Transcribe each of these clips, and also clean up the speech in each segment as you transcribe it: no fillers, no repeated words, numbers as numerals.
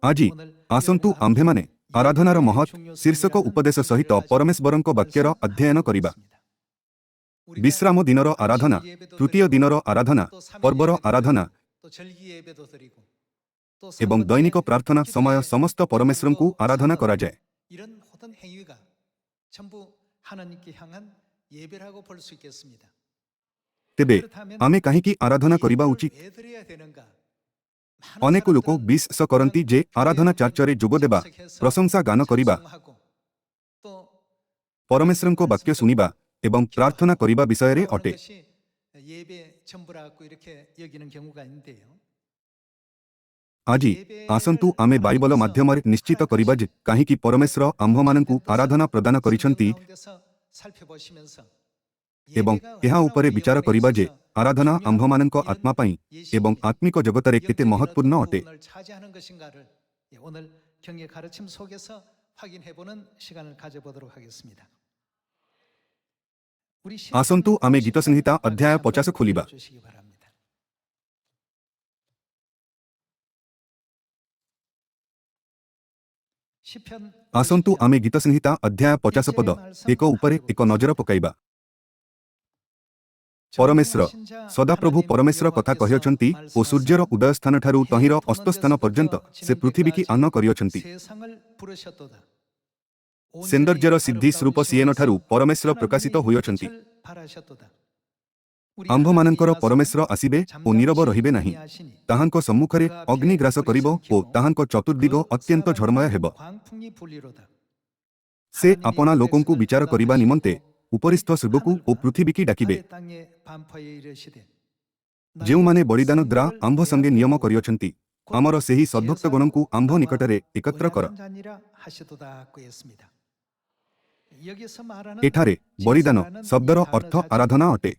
ଆଜି ଆସନ୍ତୁ ଆମ୍ଭେମାନେ ଆରାଧନାର ମହତ୍ ଶୀର୍ଷକ ଉପଦେଶ ସହିତ ପରମେଶ୍ୱରଙ୍କ ବାକ୍ୟର ଅଧ୍ୟୟନ କରିବା। ବିଶ୍ରାମ ଦିନର ଆରାଧନା, ତୃତୀୟ ଦିନର ଆରାଧନା, ପର୍ବର ଆରାଧନା ଏବଂ ଦୈନିକ ପ୍ରାର୍ଥନା ସମୟ ସମସ୍ତ ପରମେଶ୍ୱରଙ୍କୁ ଆରାଧନା କରାଯାଏ। ତେବେ ଆମେ କାହିଁକି ଆରାଧନା କରିବା ଉଚିତ? ଅନେକ ଲୋକ ବିଶ୍ୱାସ କରନ୍ତି ଯେ ଆରାଧନା ଚର୍ଚ୍ଚରେ ଯୋଗଦେବା, ପ୍ରଶଂସା ଗାନ କରିବା, ପରମେଶ୍ୱରଙ୍କ ବାକ୍ୟ ଶୁଣିବା ଏବଂ ପ୍ରାର୍ଥନା କରିବା ବିଷୟରେ ଅଟେ। ଆଜି ଆସନ୍ତୁ ଆମେ ବାଇବଲ ମାଧ୍ୟମରେ ନିଶ୍ଚିତ କରିବା ଯେ କାହିଁକି ପରମେଶ୍ୱର ଆମ୍ଭମାନଙ୍କୁ ଆରାଧନା ପ୍ରଦାନ କରିଛନ୍ତି ଏବଂ ଏହା ଉପରେ ବିଚାର କରିବା ଯେ ଆରାଧନା ଆମ୍ଭମାନଙ୍କ ଆତ୍ମା ପାଇଁ ଏବଂ ଆତ୍ମିକ ଜଗତରେ କେତେ ମହତ୍ୱପୂର୍ଣ୍ଣ ଅଟେ। ଆସନ୍ତୁ ଆମେ ଗୀତ ସଂହିତା ଅଧ୍ୟାୟ 50 ଖୋଲିବା। ଆସନ୍ତୁ ଆମେ ଗୀତ ସଂହିତା ଅଧ୍ୟାୟ 50 ପଦ 1 ଉପରେ ଏକ ନଜର ପକାଇବା। ପରମେଶ୍ୱର ସଦାପ୍ରଭୁ ପରମେଶ୍ୱର କଥା କହିଅଛନ୍ତି ଓ ସୂର୍ଯ୍ୟର ଉଦୟ ସ୍ଥାନଠାରୁ ତହିଁର ଅସ୍ତସ୍ଥାନ ପର୍ଯ୍ୟନ୍ତ ସେ ପୃଥିବୀକି ଆନ କରିଅଛନ୍ତି। ସୌନ୍ଦର୍ଯ୍ୟର ସିଦ୍ଧି ସ୍ୱରୂପ ସିଏନଠାରୁ ପରମେଶ୍ୱର ପ୍ରକାଶିତ ହୋଇଅଛନ୍ତି। ଆମ୍ଭମାନଙ୍କର ପରମେଶ୍ୱର ଆସିବେ ଓ ନୀରବ ରହିବେ ନାହିଁ। ତାହାଙ୍କ ସମ୍ମୁଖରେ ଅଗ୍ନି ଗ୍ରାସ କରିବ ଓ ତାହାଙ୍କ ଚତୁର୍ଦିଗ ଅତ୍ୟନ୍ତ ଝଡ଼ମୟ ହେବ। ସେ ଆପଣା ଲୋକଙ୍କୁ ବିଚାର କରିବା ନିମନ୍ତେ ଉପରିସ୍ଥ ସ୍ୱର୍ଗକୁ ଓ ପୃଥିବୀକି ଡାକିବେ। ଯେଉଁମାନେ ବଳିଦାନ ଦ୍ୱାରା ଆମ୍ଭ ସଙ୍ଗେ ନିୟମ କରିଅଛନ୍ତି, ଆମର ସେହି ସଦ୍ଭକ୍ତଗଣଙ୍କୁ ଆମ୍ଭ ନିକଟରେ ଏକତ୍ର କର। ଏଠାରେ ବଳିଦାନ ଶବ୍ଦର ଅର୍ଥ ଆରାଧନା ଅଟେ।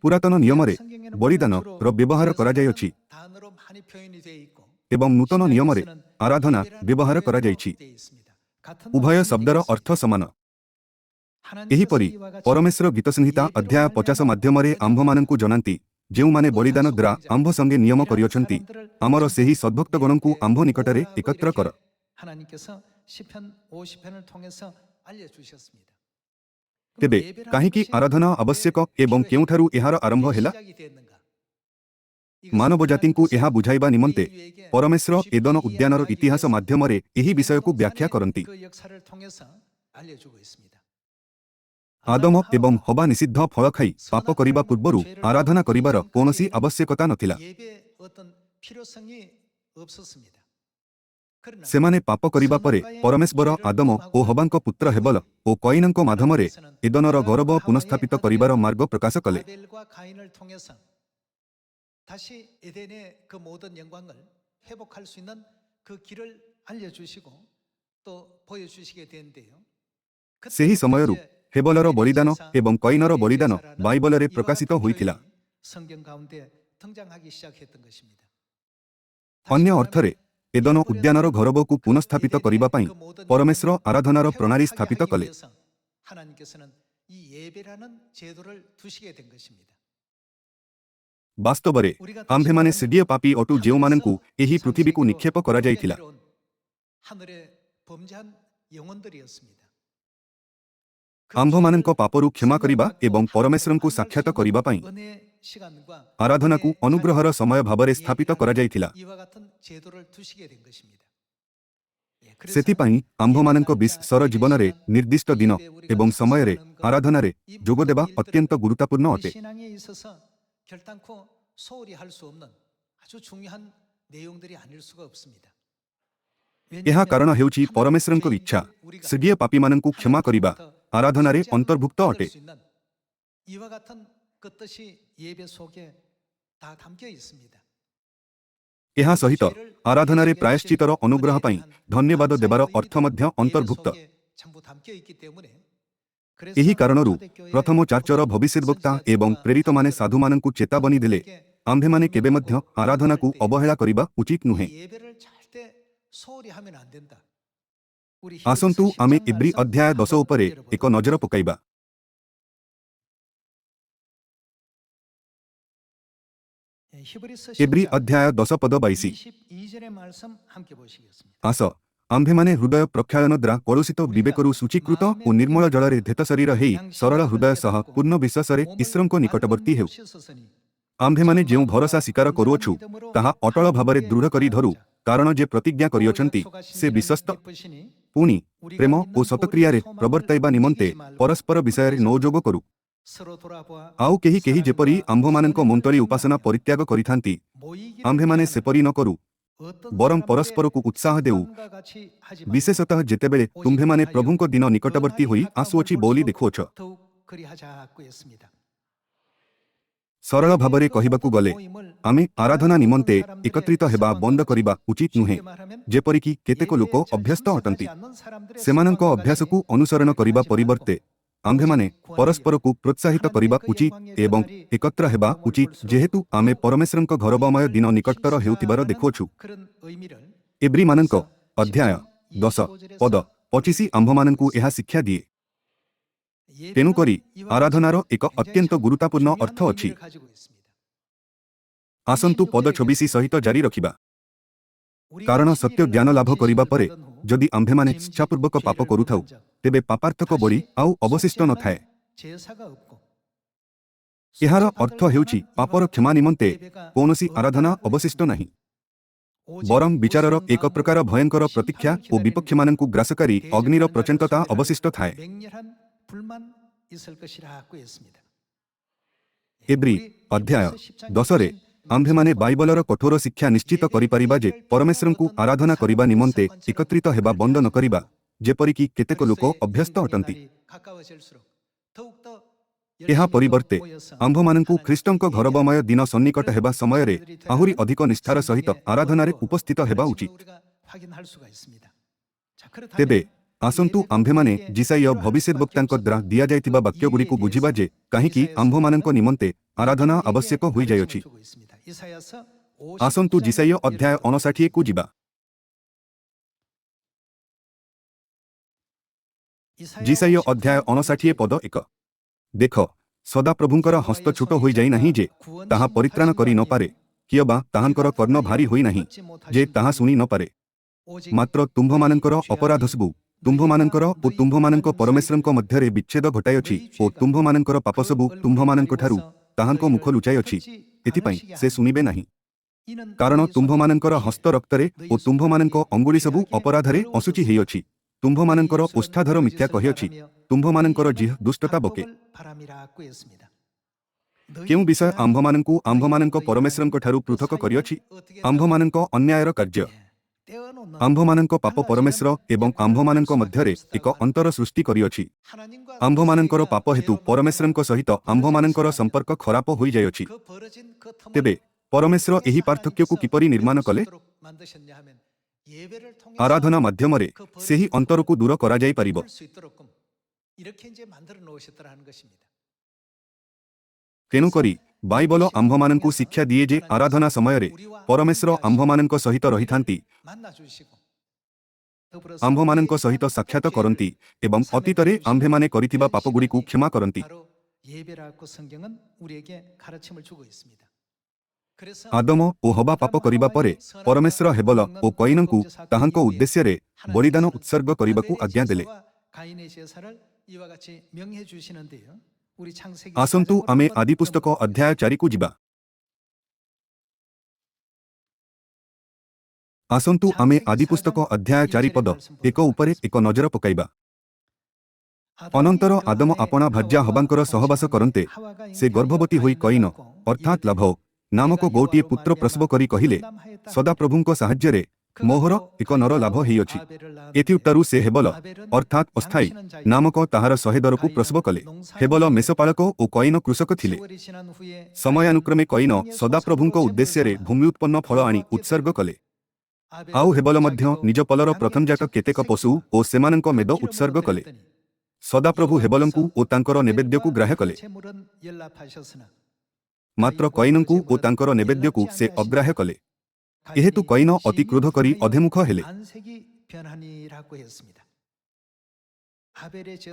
ପୁରାତନ ନିୟମରେ ବଳିଦାନର ବ୍ୟବହାର କରାଯାଇଅଛି ଏବଂ ନୂତନ ନିୟମରେ ଆରାଧନା ବ୍ୟବହାର କରାଯାଇଛି। ଉଭୟ ଶବ୍ଦର ଅର୍ଥ ସମାନ। ଏହିପରି ପରମେଶ୍ୱର ଗୀତ ସଂହିତା ଅଧ୍ୟାୟ 50 ମାଧ୍ୟମରେ ଆମ୍ଭମାନଙ୍କୁ ଜଣାନ୍ତି, ଯେଉଁମାନେ ବଳିଦାନ ଦ୍ୱାରା ଆମ୍ଭ ସଙ୍ଗେ ନିୟମ କରିଅଛନ୍ତି, ଆମର ସେହି ସଦ୍ଭକ୍ତଗଣଙ୍କୁ ଆମ୍ଭ ନିକଟରେ ଏକତ୍ର କର। ତେବେ କାହିଁକି ଆରାଧନା ଆବଶ୍ୟକ ଏବଂ କେଉଁଠାରୁ ଏହାର ଆରମ୍ଭ ହେଲା? ମାନବ ଜାତିଙ୍କୁ ଏହା ବୁଝାଇବା ନିମନ୍ତେ ପରମେଶ୍ୱର ଏଦନ ଉଦ୍ୟାନର ଇତିହାସ ମାଧ୍ୟମରେ ଏହି ବିଷୟକୁ ବ୍ୟାଖ୍ୟା କରନ୍ତି। ଆଦମ ଏବଂ ହବା ନିଷିଦ୍ଧ ଫଳ ଖାଇ ପାପ କରିବା ପୂର୍ବରୁ ଆରାଧନା କରିବାର କୌଣସି ଆବଶ୍ୟକତା ନଥିଲା। ସେମାନେ ପାପ କରିବା ପରେ ପରମେଶ୍ୱର ଆଦମ ଓ ହବାଙ୍କ ପୁତ୍ର ହେବଲ ଓ କଇନଙ୍କ ମାଧ୍ୟମରେ ଏଦନର ଗୌରବ ପୁନଃସ୍ଥାପିତ କରିବାର ମାର୍ଗ ପ୍ରକାଶ କଲେ। ସେହି ସମୟରୁ ହେବଲର ବଳିଦାନ ଏବଂ କଇନର ବଳିଦାନ ବାଇବଲରେ ପ୍ରକାଶିତ ହୋଇଥିଲା। ଅନ୍ୟ ଅର୍ଥରେ ଏଦନ ଉଦ୍ୟାନର ଗୌରବକୁ ପୁନଃସ୍ଥାପିତ କରିବା ପାଇଁ ପରମେଶ୍ୱର ଆରାଧନାର ପ୍ରଣାଳୀ ସ୍ଥାପିତ କଲେ। ବାସ୍ତବରେ ଆମ୍ଭେମାନେ ସେଡ଼ିଏ ପାପୀ ଅଟୁ ଯେଉଁମାନଙ୍କୁ ଏହି ପୃଥିବୀକୁ ନିକ୍ଷେପ କରାଯାଇଥିଲା। ଆମ୍ଭମାନଙ୍କ ପାପରୁ କ୍ଷମା କରିବା ଏବଂ ପରମେଶ୍ୱରଙ୍କୁ ସାକ୍ଷାତ କରିବା ପାଇଁ ଆରାଧନାକୁ ଅନୁଗ୍ରହର ସମୟ ଭାବରେ ସ୍ଥାପିତ କରାଯାଇଥିଲା। ସେଥିପାଇଁ ଆମ୍ଭମାନଙ୍କ ବିଶ୍ୱର ଜୀବନରେ ନିର୍ଦ୍ଦିଷ୍ଟ ଦିନ ଏବଂ ସମୟରେ ଆରାଧନାରେ ଯୋଗଦେବା ଅତ୍ୟନ୍ତ ଗୁରୁତ୍ୱପୂର୍ଣ୍ଣ ଅଟେ। ଏହା କାରଣ ହେଉଛି ପରମେଶ୍ୱରଙ୍କ ଇଚ୍ଛା ସେଡ଼ିଏ ପାପୀମାନଙ୍କୁ କ୍ଷମା କରିବା ଆରାଧନାରେ ଅନ୍ତର୍ଭୁକ୍ତ ଅଟେ। ଏହା ସହିତ ଆରାଧନାରେ ପ୍ରାୟଶ୍ଚିତ୍ତର ଅନୁଗ୍ରହ ପାଇଁ ଧନ୍ୟବାଦ ଦେବାର ଅର୍ଥ ମଧ୍ୟ ଅନ୍ତର୍ଭୁକ୍ତ। ଏହି କାରଣରୁ ପ୍ରଥମ ଚାର୍ଚ୍ଚର ଭବିଷ୍ୟଦ୍ବକ୍ତା ଏବଂ ପ୍ରେରିତମାନେ ସାଧୁମାନଙ୍କୁ ଚେତାବନୀ ଦେଲେ, ଆମ୍ଭେମାନେ କେବେ ମଧ୍ୟ ଆରାଧନାକୁ ଅବହେଳା କରିବା ଉଚିତ ନୁହେଁ। ଆସନ୍ତୁ ଆମେ ଇବ୍ରୀ ଅଧ୍ୟାୟ 10 ଉପରେ ଏକ ନଜର ପକାଇବା। ଏବ୍ରୀ ଅଧ୍ୟାୟ 10 ପଦ 22। ଆସ ଆମ୍ଭେମାନେ ହୃଦୟ ପ୍ରକ୍ଷାଳନ ଦ୍ୱାରା କଳୁଷିତ ବିବେକରୁ ଶୁଚୀକୃତ ଓ ନିର୍ମଳ ଜଳରେ ଧେତ ଶରୀର ହେଇ ସରଳ ହୃଦୟ ସହ ପୂର୍ଣ୍ଣ ବିଶ୍ୱାସରେ ଈଶ୍ୱରଙ୍କ ନିକଟବର୍ତ୍ତୀ ହେଉ। ଆମ୍ଭେମାନେ ଯେଉଁ ଭରସା ସ୍ୱୀକାର କରୁଅଛୁ ତାହା ଅଟଳ ଭାବରେ ଦୃଢ଼ କରି ଧରୁ, କାରଣ ଯେ ପ୍ରତିଜ୍ଞା କରିଅଛନ୍ତି ସେ ବିଶ୍ୱସ୍ତ। ପୁଣି ପ୍ରେମ ଓ ସତକ୍ରିୟାରେ ପ୍ରବର୍ତ୍ତାଇବା ନିମନ୍ତେ ପରସ୍ପର ବିଷୟରେ ନୋଯୋଗ କରୁ। ଆଉ କେହି କେହି ଯେପରି ଆମ୍ଭମାନଙ୍କ ମୁନ୍ତଳି ଉପାସନା ପରିତ୍ୟାଗ କରିଥାନ୍ତି, ଆମ୍ଭେମାନେ ସେପରି ନ କରୁ, ବରଂ ପରସ୍ପରକୁ ଉତ୍ସାହ ଦେଉ, ବିଶେଷତଃ ଯେତେବେଳେ ତୁମ୍ଭେମାନେ ପ୍ରଭୁଙ୍କ ଦିନ ନିକଟବର୍ତ୍ତୀ ହୋଇ ଆସୁଅଛି ବୋଲି ଦେଖୁଅଛ। ସରଳ ଭାବରେ କହିବାକୁ ଗଲେ ଆମେ ଆରାଧନା ନିମନ୍ତେ ଏକତ୍ରିତ ହେବା ବନ୍ଦ କରିବା ଉଚିତ ନୁହେଁ, ଯେପରିକି କେତେକ ଲୋକ ଅଭ୍ୟସ୍ତ ଅଟନ୍ତି। ସେମାନଙ୍କ ଅଭ୍ୟାସକୁ ଅନୁସରଣ କରିବା ପରିବର୍ତ୍ତେ ଆମ୍ଭେମାନେ ପରସ୍ପରକୁ ପ୍ରୋତ୍ସାହିତ କରିବା ଉଚିତ ଏବଂ ଏକତ୍ର ହେବା ଉଚିତ, ଯେହେତୁ ଆମେ ପରମେଶ୍ୱରଙ୍କ ଘରବମୟ ଦିନ ନିକଟତର ହେଉଥିବାର ଦେଖୁଅଛୁ। ଏବ୍ରୀମାନଙ୍କ ଅଧ୍ୟାୟ 10 ପଦ 25 ଆମ୍ଭମାନଙ୍କୁ ଏହା ଶିକ୍ଷା ଦିଏ। ତେଣୁକରି ଆରାଧନାର ଏକ ଅତ୍ୟନ୍ତ ଗୁରୁତ୍ୱପୂର୍ଣ୍ଣ ଅର୍ଥ ଅଛି। ଆସନ୍ତୁ ପଦ 26 ସହିତ ଜାରି ରଖିବା। କାରଣ ସତ୍ୟ ଜ୍ଞାନ ଲାଭ କରିବା ପରେ ଯଦି ଆମ୍ଭେମାନେ ଇଚ୍ଛାପୂର୍ବକ ପାପ କରୁଥାଉ, ତେବେ ପାପାର୍ଥକ ବଳି ଆଉ ଅବଶିଷ୍ଟ ନଥାଏ। ଏହାର ଅର୍ଥ ହେଉଛି ପାପର କ୍ଷମା ନିମନ୍ତେ କୌଣସି ଆରାଧନା ଅବଶିଷ୍ଟ ନାହିଁ, ବରଂ ବିଚାରର ଏକ ପ୍ରକାର ଭୟଙ୍କର ପ୍ରତୀକ୍ଷା ଓ ବିପକ୍ଷମାନଙ୍କୁ ଗ୍ରାସକାରୀ ଅଗ୍ନିର ପ୍ରଚଣ୍ଡତା ଅବଶିଷ୍ଟ ଥାଏ। ଏବ୍ରୀ ଅଧ୍ୟାୟ 10ରେ ଆମ୍ଭେମାନେ ବାଇବଲର କଠୋର ଶିକ୍ଷା ନିଶ୍ଚିତ କରିପାରିବା ଯେ ପରମେଶ୍ୱରଙ୍କୁ ଆରାଧନା କରିବା ନିମନ୍ତେ ଏକତ୍ରିତ ହେବା ବନ୍ଦ ନ କରିବା, ଯେପରିକି କେତେକ ଲୋକ ଅଭ୍ୟସ୍ତ ଅଟନ୍ତି। ଏହା ପରିବର୍ତ୍ତେ ଆମ୍ଭମାନଙ୍କୁ ଖ୍ରୀଷ୍ଟଙ୍କ ଘରବମୟ ଦିନ ସନ୍ନିକଟ ହେବା ସମୟରେ ଆହୁରି ଅଧିକ ନିଷ୍ଠାର ସହିତ ଆରାଧନାରେ ଉପସ୍ଥିତ ହେବା ଉଚିତ। ତେବେ ଆସନ୍ତୁ ଆମ୍ଭେମାନେ ଯିଶାୟ ଭବିଷ୍ୟଦ୍ବକ୍ତାଙ୍କ ଦ୍ୱାରା ଦିଆଯାଇଥିବା ବାକ୍ୟଗୁଡ଼ିକୁ ବୁଝିବା ଯେ କାହିଁକି ଆମ୍ଭମାନଙ୍କ ନିମନ୍ତେ ଆରାଧନା ଆବଶ୍ୟକ ହୋଇଯାଇଅଛି। ଆସନ୍ତୁ ଯିଶାୟ ଅଧ୍ୟାୟ 59କୁ ଯିବା। ଯିଶାୟ ଅଧ୍ୟାୟ 59 ପଦ 1। ଦେଖ, ସଦାପ୍ରଭୁଙ୍କର ହସ୍ତ ଛୋଟ ହୋଇଯାଇ ନାହିଁ ଯେ ତାହା ପରିତ୍ରାଣ କରି ନ ପାରେ, କିଅବା ତାହାଙ୍କର କର୍ଣ୍ଣ ଭାରି ହୋଇନାହିଁ ଯେ ତାହା ଶୁଣି ନ ପାରେ। ମାତ୍ର ତୁମ୍ଭମାନଙ୍କର ଅପରାଧ ସବୁ ତୁମ୍ଭମାନଙ୍କର ଓ ତୁମ୍ଭମାନଙ୍କ ପରମେଶ୍ୱରଙ୍କ ମଧ୍ୟରେ ବିଚ୍ଛେଦ ଘଟାଇଅଛି ଓ ତୁମ୍ଭମାନଙ୍କର ପାପ ସବୁ ତୁମ୍ଭମାନଙ୍କଠାରୁ ତାହାଙ୍କ ମୁଖ ଲୁଚାଇଅଛି, ଏଥିପାଇଁ ସେ ଶୁଣିବେ ନାହିଁ। କାରଣ ତୁମ୍ଭମାନଙ୍କର ହସ୍ତ ରକ୍ତରେ ଓ ତୁମ୍ଭମାନଙ୍କ ଅଙ୍ଗୁଳି ସବୁ ଅପରାଧରେ ଅଶୁଚି ହେଇଅଛି, ତୁମ୍ଭମାନଙ୍କର ଓଷ୍ଠାଧର ମିଥ୍ୟା କହିଅଛି, ତୁମ୍ଭମାନଙ୍କର ଜିହ୍ୱା ଦୁଷ୍ଟତା ବକେ। କେଉଁ ବିଷୟ ଆମ୍ଭମାନଙ୍କୁ ଆମ୍ଭମାନଙ୍କ ପରମେଶ୍ୱରଙ୍କଠାରୁ ପୃଥକ କରିଅଛି? ଆମ୍ଭମାନଙ୍କ ଅନ୍ୟାୟର କାର୍ଯ୍ୟ। ଆମ୍ଭମାନଙ୍କ ପାପ ପରମେଶ୍ୱର ଏବଂ ଆମ୍ଭମାନଙ୍କ ମଧ୍ୟରେ ଏକ ଅନ୍ତର ସୃଷ୍ଟି କରିଅଛି। ଆମ୍ଭମାନଙ୍କର ପାପ ହେତୁ ପରମେଶ୍ୱରଙ୍କ ସହିତ ଆମ୍ଭମାନଙ୍କର ସମ୍ପର୍କ ଖରାପ ହୋଇଯାଇଅଛି। ତେବେ ପରମେଶ୍ୱର ଏହି ପାର୍ଥକ୍ୟକୁ କିପରି ନିର୍ମାଣ କଲେ? ଆରାଧନା ମାଧ୍ୟମରେ ସେହି ଅନ୍ତରକୁ ଦୂର କରାଯାଇପାରିବ। ତେଣୁକରି ବାଇବଲ ଆମ୍ଭମାନଙ୍କୁ ଶିକ୍ଷା ଦିଏ ଯେ ଆରାଧନା ସମୟରେ ପରମେଶ୍ୱର ଆମ୍ଭମାନଙ୍କ ସହିତ ରହିଥାନ୍ତି, ଆମ୍ଭମାନଙ୍କ ସହିତ ସାକ୍ଷାତ କରନ୍ତି ଏବଂ ଅତୀତରେ ଆମ୍ଭେମାନେ କରିଥିବା ପାପଗୁଡ଼ିକୁ କ୍ଷମା କରନ୍ତି। ଆଦମ ଓ ହବା ପାପ କରିବା ପରେ ପରମେଶ୍ୱର ହେବଲ ଓ କଇନଙ୍କୁ ତାହାଙ୍କ ଉଦ୍ଦେଶ୍ୟରେ ବଳିଦାନ ଉତ୍ସର୍ଗ କରିବାକୁ ଆଜ୍ଞା ଦେଲେ। ଆସନ୍ତୁ ଆମେ ଆଦିପୁସ୍ତକ ଅଧ୍ୟାୟ 4କୁ ଯିବା। ଆସନ୍ତୁ ଆମେ ଆଦିପୁସ୍ତକ ଅଧ୍ୟାୟ 4 ପଦ 1 ଉପରେ ଏକ ନଜର ପକାଇବା। ଅନନ୍ତର ଆଦମ ଆପଣା ଭାର୍ଯ୍ୟା ହବାଙ୍କର ସହବାସ କରନ୍ତେ ସେ ଗର୍ଭବତୀ ହୋଇ କଇନ ଅର୍ଥାତ୍ ଲାଭ ନାମକ ଗୋଟିଏ ପୁତ୍ର ପ୍ରସବ କରି କହିଲେ, ସଦାପ୍ରଭୁଙ୍କ ସାହାଯ୍ୟରେ ମୋହର ଏକ ନର ଲାଭ ହେଇଅଛି। ଏଥିଉତ୍ତାରୁ ସେ ହେବଲ ଅର୍ଥାତ୍ ଅସ୍ଥାୟୀ ନାମକ ତାହାର ସହେଦରକୁ ପ୍ରସବ କଲେ। ହେବଲ ମେଷପାଳକ ଓ କଇନ କୃଷକ ଥିଲେ। ସମୟାନୁକ୍ରମେ କଇନ ସଦାପ୍ରଭୁଙ୍କ ଉଦ୍ଦେଶ୍ୟରେ ଭୂମି ଉତ୍ପନ୍ନ ଫଳ ଆଣି ଉତ୍ସର୍ଗ କଲେ। ଆଉ ହେବଲ ମଧ୍ୟ ନିଜ ପଲର ପ୍ରଥମଜାତ କେତେକ ପଶୁ ଓ ସେମାନଙ୍କ ମେଦ ଉତ୍ସର୍ଗ କଲେ। ସଦାପ୍ରଭୁ ହେବଲଙ୍କୁ ଓ ତାଙ୍କର ନେବେଦ୍ୟକୁ ଗ୍ରାହ୍ୟ କଲେ, ମାତ୍ର କଇନଙ୍କୁ ଓ ତାଙ୍କର ନେବେଦ୍ୟକୁ ସେ ଅଗ୍ରାହ୍ୟ କଲେ। ଏହେତୁ କଇନ ଅତି କ୍ରୋଧ କରି ଅଧେମୁଖ ହେଲେ।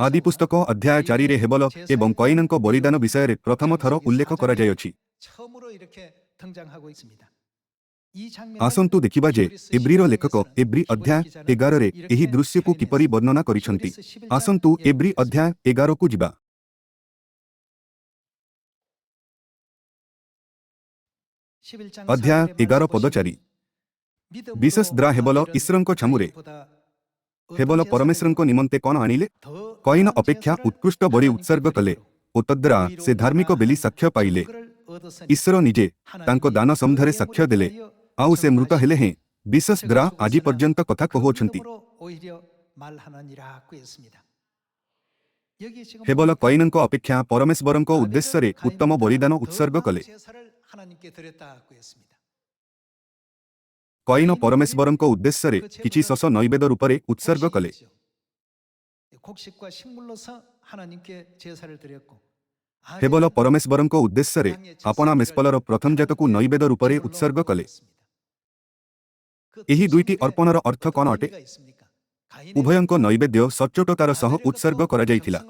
ଆଦିପୁସ୍ତକ ଅଧ୍ୟାୟ 4ରେ ହେବଲ ଏବଂ କଇନଙ୍କ ବଳିଦାନ ବିଷୟରେ ପ୍ରଥମ ଥର ଉଲ୍ଲେଖ କରାଯାଇଅଛି। ଆସନ୍ତୁ ଦେଖିବା ଯେ ଏବ୍ରିର ଲେଖକ ଏବ୍ରି ଅଧ୍ୟାୟ 11ରେ ଏହି ଦୃଶ୍ୟକୁ କିପରି ବର୍ଣ୍ଣନା କରିଛନ୍ତି। ଆସନ୍ତୁ ଏବ୍ରି ଅଧ୍ୟାୟ 11କୁ ଯିବା। ଅଧ୍ୟାୟ 11 ପଦ 4। ବିଶେଷ ଦ୍ରା ହେବଲ ଈଶ୍ୱରଙ୍କ ଛାମୁରେ ହେବଲ ପରମେଶ୍ୱରଙ୍କ ନିମନ୍ତେ କ'ଣ ଆଣିଲେ? କଇନ ଅପେକ୍ଷା ଉତ୍କୃଷ୍ଟ ବଳି ଉତ୍ସର୍ଗ କଲେ ଓ ତଦ୍ୱାରା ସେ ଧାର୍ମିକ ବୋଲି ସାକ୍ଷ୍ୟ ପାଇଲେ। ଈଶ୍ୱର ନିଜେ ତାଙ୍କ ଦାନ ସମ୍ବନ୍ଧରେ ସାକ୍ଷ୍ୟ ଦେଲେ। ଆଉ ସେ ମୃତ ହେଲେ ହେଁ ବିଶେଷ ଦ୍ରା ଆଜି ପର୍ଯ୍ୟନ୍ତ କଥା କହୁଅଛନ୍ତି। ହେବଲ କଇନଙ୍କ ଅପେକ୍ଷା ପରମେଶ୍ୱରଙ୍କ ଉଦ୍ଦେଶ୍ୟରେ ଉତ୍ତମ ବଳିଦାନ ଉତ୍ସର୍ଗ କଲେ। କଇନ ପରମେଶ୍ୱରଙ୍କ ଉଦ୍ଦେଶ୍ୟରେ କିଛି ଶସ ନୈବେଦ ରୂପରେ ଉତ୍ସର୍ଗ କଲେ। ହେବଲ ପରମେଶ୍ୱରଙ୍କ ଉଦ୍ଦେଶ୍ୟରେ ଆପଣା ମେସ୍ପଲର ପ୍ରଥମଜାତକୁ ନୈବେଦ ରୂପରେ ଉତ୍ସର୍ଗ କଲେ। ଏହି ଦୁଇଟି ଅର୍ପଣର ଅର୍ଥ କ'ଣ ଅଟେ? ଉଭୟଙ୍କ ନୈବେଦ୍ୟ ସଚ୍ଚୋଟତାର ସହ ଉତ୍ସର୍ଗ କରାଯାଇଥିଲା।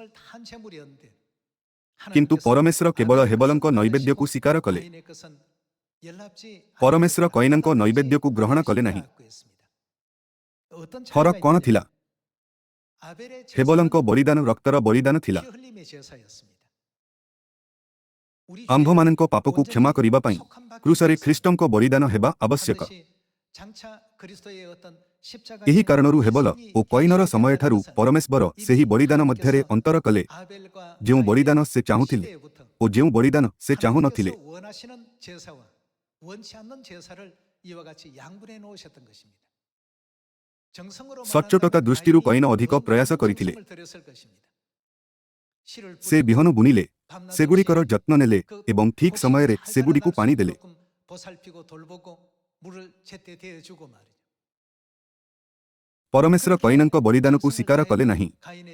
କିନ୍ତୁ ପରମେଶ୍ୱର କେବଳ ହେବଲଙ୍କ ନୈବେଦ୍ୟକୁ ସ୍ୱୀକାର କଲେ। ପରମେଶ୍ୱର କଇନଙ୍କ ନୈବେଦ୍ୟକୁ ଗ୍ରହଣ କଲେ ନାହିଁ। ଫରକ କ'ଣ ଥିଲା? ହେବଲଙ୍କ ବଳିଦାନ ରକ୍ତର ବଳିଦାନ ଥିଲା। ଆମ୍ଭମାନଙ୍କ ପାପକୁ କ୍ଷମା କରିବା ପାଇଁ କ୍ରୁସରେ ଖ୍ରୀଷ୍ଟଙ୍କ ବଳିଦାନ ହେବା ଆବଶ୍ୟକ। ଏହି କାରଣରୁ ହେବଲ ଓ କଇନର ସମୟଠାରୁ ପରମେଶ୍ୱର ସେହି ବଳିଦାନ ମଧ୍ୟରେ ଅନ୍ତର କଲେ, ଯେଉଁ ବଳିଦାନ ସେ ଚାହୁଁଥିଲେ ଓ ଯେଉଁ ବଳିଦାନ ସେ ଚାହୁଁନଥିଲେ। ସଚ୍ଚୋଟତା ଦୃଷ୍ଟିରୁ କଇନ ଅଧିକ ପ୍ରୟାସ କରିଥିଲେ। ସେ ବିହନ ବୁଣିଲେ, ସେଗୁଡ଼ିକର ଯତ୍ନ ନେଲେ ଏବଂ ଠିକ୍ ସମୟରେ ସେଗୁଡ଼ିକୁ ପାଣି ଦେଲେ। ପରମେଶ୍ୱର କଇନଙ୍କ ବଳିଦାନକୁ ସ୍ୱୀକାର କଲେ ନାହିଁ,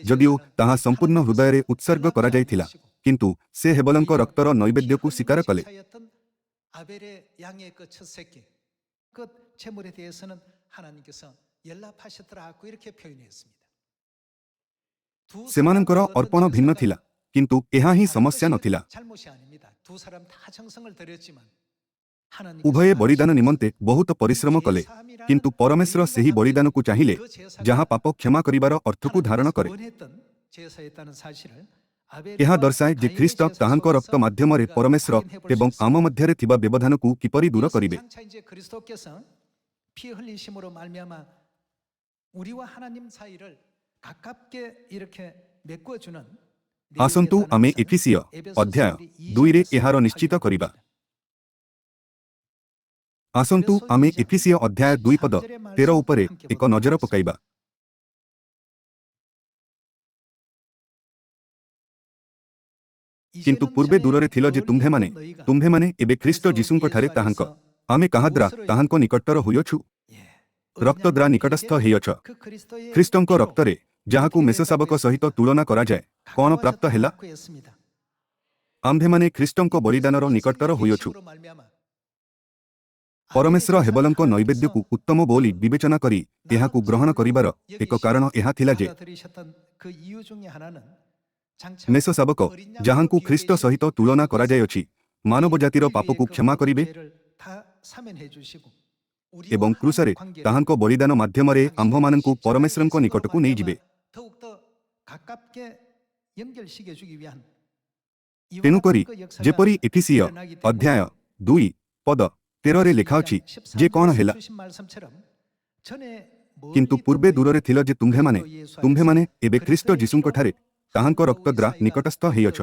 ଯଦିଓ ତାହା ସମ୍ପୂର୍ଣ୍ଣ ହୃଦୟରେ ଉତ୍ସର୍ଗ କରାଯାଇଥିଲା, କିନ୍ତୁ ସେ ହେବଲଙ୍କ ରକ୍ତର ନୈବେଦ୍ୟକୁ ସ୍ୱୀକାର କଲେ। ସେମାନଙ୍କର ଅର୍ପଣ ଭିନ୍ନ ଥିଲା, କିନ୍ତୁ ଏହା ହିଁ ସମସ୍ୟା ନଥିଲା। ଉଭୟେ ବଳିଦାନ ନିମନ୍ତେ ବହୁତ ପରିଶ୍ରମ କଲେ, କିନ୍ତୁ ପରମେଶ୍ୱର ସେହି ବଳିଦାନକୁ ଚାହିଁଲେ ଯାହା ପାପ କ୍ଷମା କରିବାର ଅର୍ଥକୁ ଧାରଣ କରେ। ଏହା ଦର୍ଶାଏ ଯେ ଖ୍ରୀଷ୍ଟ ତାହାଙ୍କ ରକ୍ତ ମାଧ୍ୟମରେ ପରମେଶ୍ୱର ଏବଂ ଆମ ମଧ୍ୟରେ ଥିବା ବ୍ୟବଧାନକୁ କିପରି ଦୂର କରିବେ। ଆସନ୍ତୁ ଆମେ ଏଫିସିୟ ଅଧ୍ୟାୟ 2ରେ ଏହାର ନିଶ୍ଚିତ କରିବା। ଆସନ୍ତୁ ଆମେ ଏଫିସିୟ ଅଧ୍ୟାୟ 2 ପଦ 13 ଉପରେ ଏକ ନଜର ପକାଇବା। କିନ୍ତୁ ପୂର୍ବେ ଦୂରରେ ଥିଲ ଯେ ତୁମ୍ଭେମାନେ ଏବେ ଖ୍ରୀଷ୍ଟ ଯୀଶୁଙ୍କଠାରେ ତାହାଙ୍କ। ଆମେ କାହାଦ୍ରା ତାହାଙ୍କ ନିକଟର ହୋଇଅଛୁ? ରକ୍ତ ଦ୍ରା ନିକଟସ୍ଥ ହେଇଅଛ। ଖ୍ରୀଷ୍ଟଙ୍କ ରକ୍ତରେ ଯାହାକୁ ମେଷଶାବକ ସହିତ ତୁଳନା କରାଯାଏ, କ'ଣ ପ୍ରାପ୍ତ ହେଲା? ଆମ୍ଭେମାନେ ଖ୍ରୀଷ୍ଟଙ୍କ ବଳିଦାନର ନିକଟର ହୋଇଅଛୁ। ପରମେଶ୍ୱର ହେବଲଙ୍କ ନୈବେଦ୍ୟକୁ ଉତ୍ତମ ବୋଲି ବିବେଚନା କରି ଏହାକୁ ଗ୍ରହଣ କରିବାର ଏକ କାରଣ ଏହା ଥିଲା ଯେ ମେଷଶାବକ, ଯାହାଙ୍କୁ ଖ୍ରୀଷ୍ଟ ସହିତ ତୁଳନା କରାଯାଇଅଛି, ମାନବ ଜାତିର ପାପକୁ କ୍ଷମା କରିବେ ଏବଂ କ୍ରୁସରେ ତାହାଙ୍କ ବଳିଦାନ ମାଧ୍ୟମରେ ଆମ୍ଭମାନଙ୍କୁ ପରମେଶ୍ୱରଙ୍କ ନିକଟକୁ ନେଇଯିବେ। ତେଣୁକରି ଯେପରି ଏଫିସିୟ ଅଧ୍ୟାୟ 2 ପଦ 13ରେ ଲେଖାଅଛି ଯେ କ'ଣ ହେଲା? କିନ୍ତୁ ପୂର୍ବେ ଦୂରରେ ଥିଲ ଯେ ତୁମ୍ଭେମାନେ ଏବେ ଖ୍ରୀଷ୍ଟ ଯୀଶୁଙ୍କଠାରେ ତାହାଙ୍କ ରକ୍ତ ଦ୍ରା ନିକଟସ୍ଥ ହେଇଅଛ।